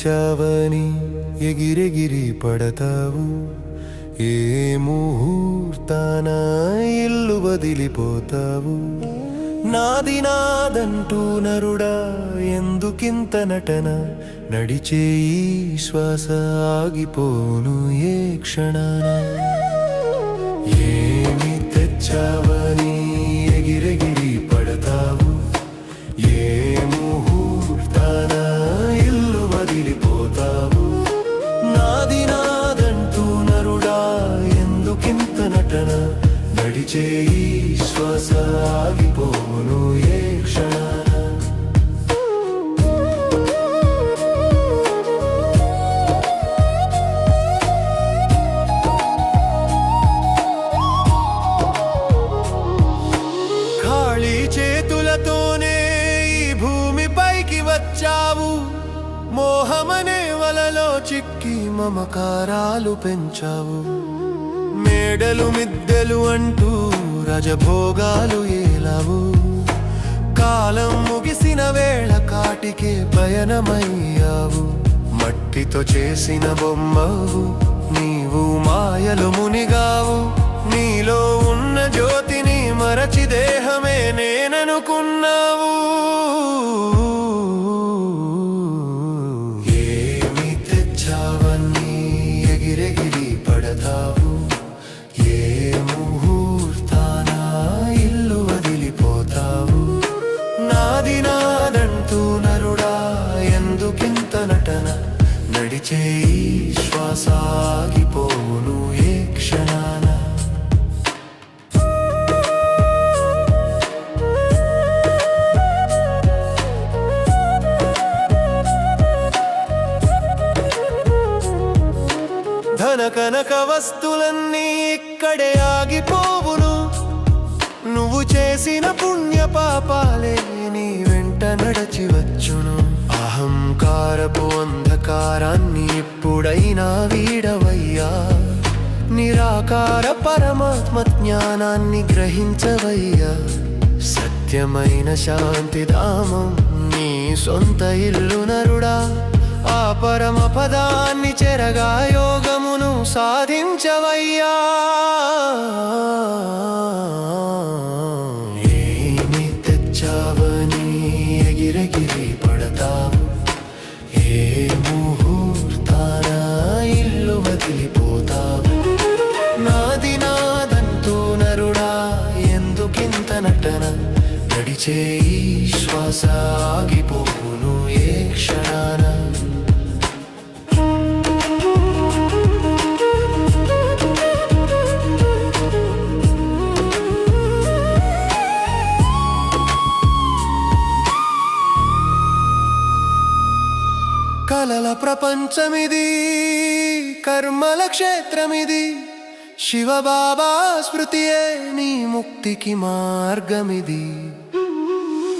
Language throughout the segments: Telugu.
తెచ్చావని ఎగిరెగిరి పడతావు. ఏ ముహూర్తాన ఇల్లు వదిలిపోతావు. నాది నాదంటూ నరుడా ఎందుకింత నటన, నడిచే ఈ శ్వాస ఆగిపోను ఏ క్షణాన. ఏమి తెచ్చావని ఎగిరెగిరి పడతావు. ఏ ముహూర్తాన ఇల్లు వదిలిపోతావు. నాది నాదంటూ నరుడా ఎందుకింత నటన, నడిచే ఈ శ్వాస ఆగిపోను ఏ క్షణాన. ఖాళీ చేతులతోనే ఈ భూమిపైకి వచ్చావు. మోహమనే వలలో చిక్కి మమకారాలు పెంచావు. మేడలు మిద్దెలు అంటూ రజభోగాలు ఏలావు. కాలం ముగిసిన వేళ కాటికే పయనమయ్యావు. మట్టితో చేసిన బొమ్మవు నీవు, మాయలు మునిగావు. నీలో ఉన్న జ్యోతిని మరచి దేహమే నేననుకున్నావు. ఏమి తెచ్చావని ఎగిరెగిరి పడతావు. ఏ ముహూర్తాన ఇల్లు వదిలిపోతావు. నాది నాదంటూ నరుడా ఎందుకింత నటన, నడిచే ఈ శ్వాస ఆగిపోను ఏ క్షణాన. ధన కనక వస్తులన్నీ ఇక్కడే ఆగిపోవును. నువ్వు చేసిన పుణ్య పాపాలే నీ వెంట నడచి వచ్చును. అహంకారపు అంధకారాన్ని ఎప్పుడైనా వీడవయ్యా. నిరాకార పరమాత్మ జ్ఞానాన్ని గ్రహించవయ్యా. సత్యమైన శాంతిధామం నీ సొంత ఇల్లు నరుడా. ఆ పరమ పదాన్ని చెరగా యోగమును సాధించవయ్యా. ఏమి తెచ్చావని ఎగిరెగిరి పడతావు. ఏ ముహూర్తాన ఇల్లు వదిలిపోతావు. నాది నాదంటూ నరుడా ఎందుకింత నటన, నడిచే ఈ శ్వాస ఆగిపోను ఏ క్షణాన. కలల ప్రపంచమిది, కర్మల క్షేత్రమిది. శివబాబా స్మృతియే నీ ముక్తికి మార్గమిది.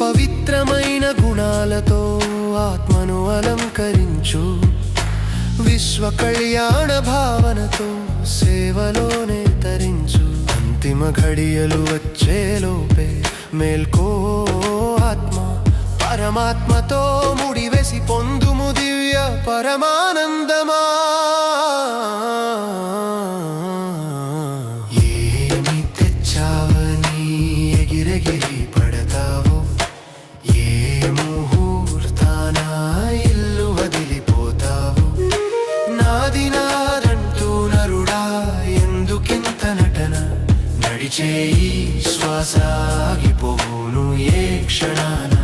పవిత్రమైన గుణాలతో ఆత్మను అలంకరించు. విశ్వ కళ్యాణ భావనతో సేవలోనే తరించు. అంతిమ ఘడియలు వచ్చేలోపే మేల్కో ఆత్మ. పరమాత్మతో ముడివేసి పొందుము దివ్య పరమానందమా. ఏమి తెచ్చావని ఎగిరెగిరి పడతావు. ఏ ముహూర్తాన ఇల్లు వదిలిపోతావు. నాది నాదంటూ నరుడా ఎందుకింత నటన, నడిచే ఈ శ్వాస ఆగిపోను ఏ క్షణాన.